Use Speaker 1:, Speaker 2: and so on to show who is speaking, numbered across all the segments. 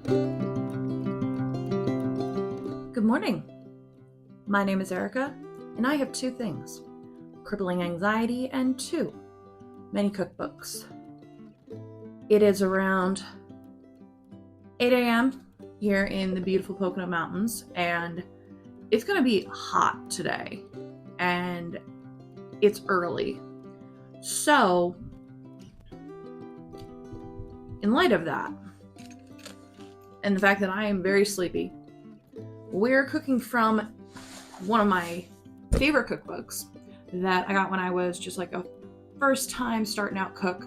Speaker 1: Good morning. My name is Erica, and I have two things: crippling anxiety and two many cookbooks. It is around 8 a.m. here in the beautiful Pocono Mountains, and it's going to be hot today, and it's early. So, in light of that, and the fact that I am very sleepy, we're cooking from one of my favorite cookbooks that I got when I was just like a first time starting out cook.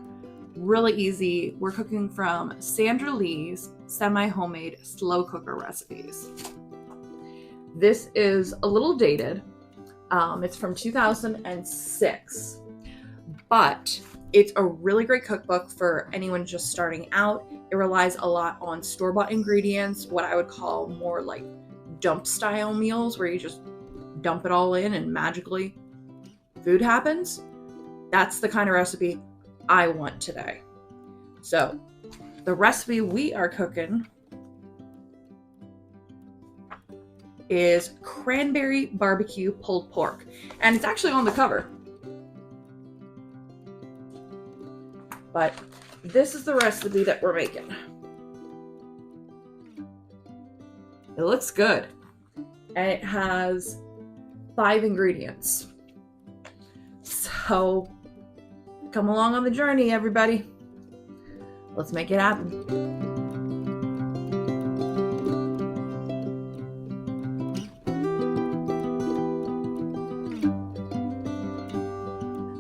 Speaker 1: Really easy. We're cooking from Sandra Lee's semi-homemade slow cooker recipes. This is a little dated. It's from 2006, but it's a really great cookbook for anyone just starting out. It relies a lot on store-bought ingredients, what I would call more like dump style meals where you just dump it all in and magically food happens. That's the kind of recipe I want today. So the recipe we are cooking is Cranberry BBQ Pulled Pork, and it's actually on the cover. But this is the recipe that we're making. It looks good, and it has 5 ingredients. So come along on the journey, everybody. Let's make it happen.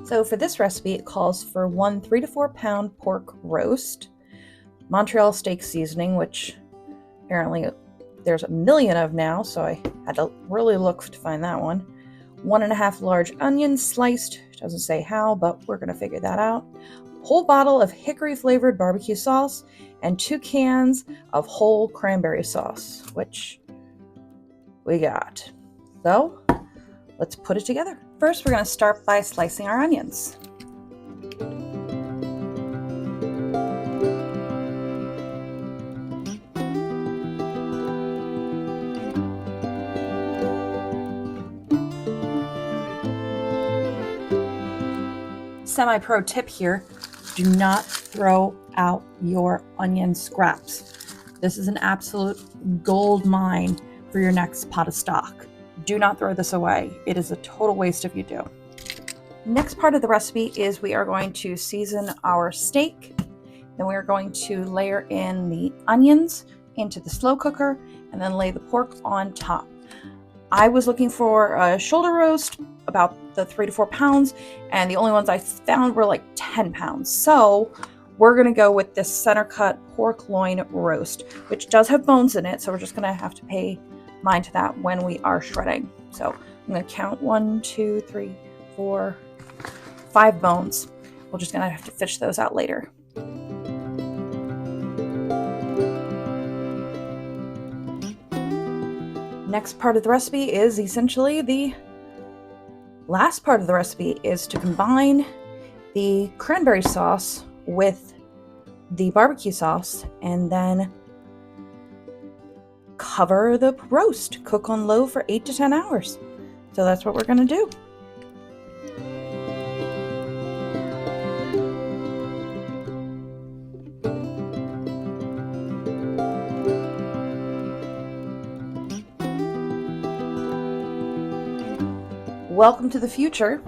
Speaker 1: So for this recipe, it calls for 1 3 to 4 pound pork roast, Montreal steak seasoning, which apparently there's a million of now, so I had to really look to find that one. 1.5 large onions sliced, doesn't say how, but we're gonna figure that out. Whole bottle of hickory flavored barbecue sauce, and 2 cans of whole cranberry sauce, which we got. So let's put it together. First, we're gonna start by slicing our onions. Semi-pro tip here: do not throw out your onion scraps. This is an absolute gold mine for your next pot of stock. Do not throw this away. It is a total waste if you do. Next part of the recipe is we are going to season our steak. Then we are going to layer in the onions into the slow cooker and then lay the pork on top. I was looking for a shoulder roast, about the 3 to 4 pounds, and the only ones I found were like 10 pounds. So we're gonna go with this center cut pork loin roast, which does have bones in it. So we're just gonna have to pay mind to that when we are shredding. So I'm gonna count 1, 2, 3, 4, 5 bones. We're just gonna have to fish those out later. Next part of the recipe is essentially the last part of the recipe, is to combine the cranberry sauce with the barbecue sauce and then cover the roast. Cook on low for 8 to 10 hours. So that's what we're going to do. Welcome to the future.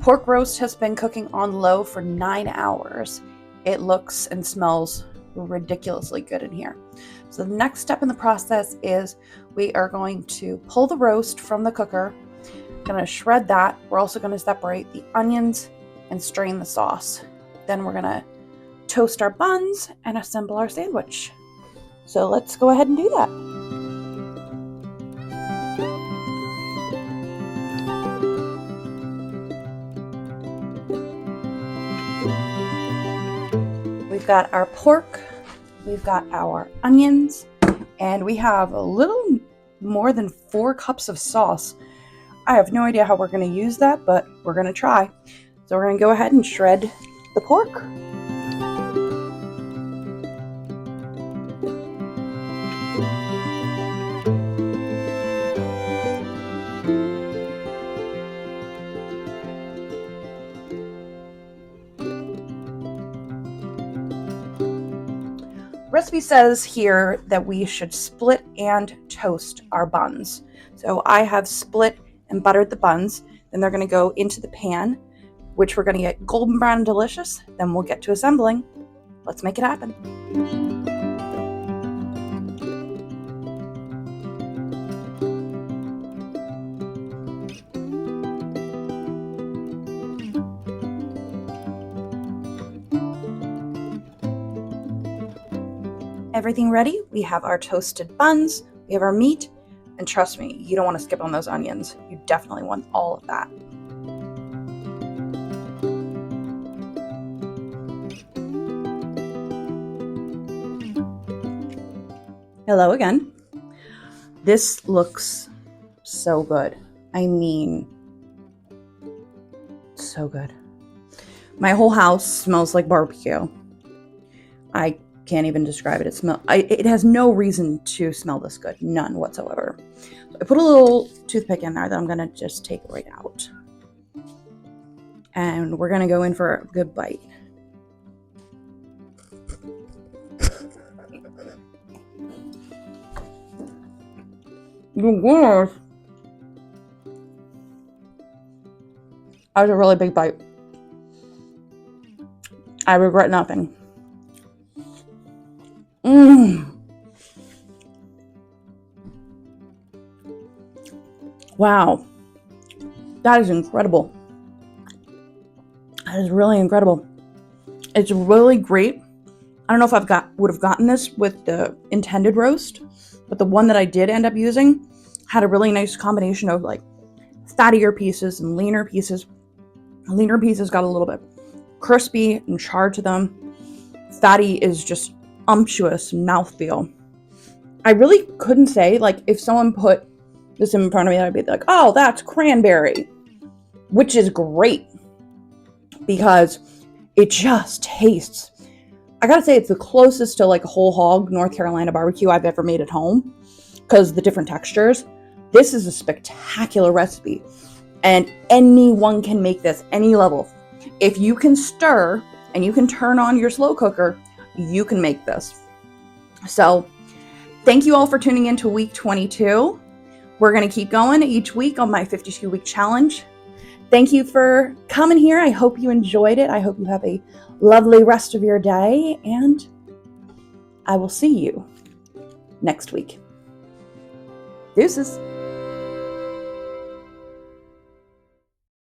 Speaker 1: Pork roast has been cooking on low for 9 hours. It looks and smells ridiculously good in here. So the next step in the process is we are going to pull the roast from the cooker. Going to shred that. We're also going to separate the onions and strain the sauce. Then we're going to toast our buns and assemble our sandwich. So let's go ahead and do that. We've got our pork, we've got our onions, and we have a little more than 4 cups of sauce. I have no idea how we're going to use that, but we're going to try. So we're going to go ahead and shred the pork. Recipe says here that we should split and toast our buns. So I have split and buttered the buns. Then they're going to go into the pan, which we're going to get golden brown and delicious. Then we'll get to assembling. Let's make it happen. Everything ready? We have our toasted buns, we have our meat, and trust me, you don't want to skip on those onions. You definitely want all of that. Hello again. This looks so good. I mean, so good. My whole house smells like barbecue. I can't even describe it. It has no reason to smell this good. None whatsoever. So I put a little toothpick in there that I'm going to just take right out. And we're going to go in for a good bite. That was a really big bite. I regret nothing. Wow. That is incredible. That is really incredible. It's really great. I don't know if would have gotten this with the intended roast, but the one that I did end up using had a really nice combination of like fattier pieces and leaner pieces. Leaner pieces got a little bit crispy and charred to them. Fatty is just umptuous mouthfeel. I really couldn't say, like, if someone put this in front of me, I'd be like, oh, that's cranberry, which is great because it just tastes. I gotta say, it's the closest to like a whole hog North Carolina barbecue I've ever made at home because the different textures. This is a spectacular recipe, and anyone can make this, any level. If you can stir and you can turn on your slow cooker, you can make this. So thank you all for tuning in to week 22. We're going to keep going each week on my 52-week challenge. Thank you for coming here. I hope you enjoyed it. I hope you have a lovely rest of your day, and I will see you next week. Deuces.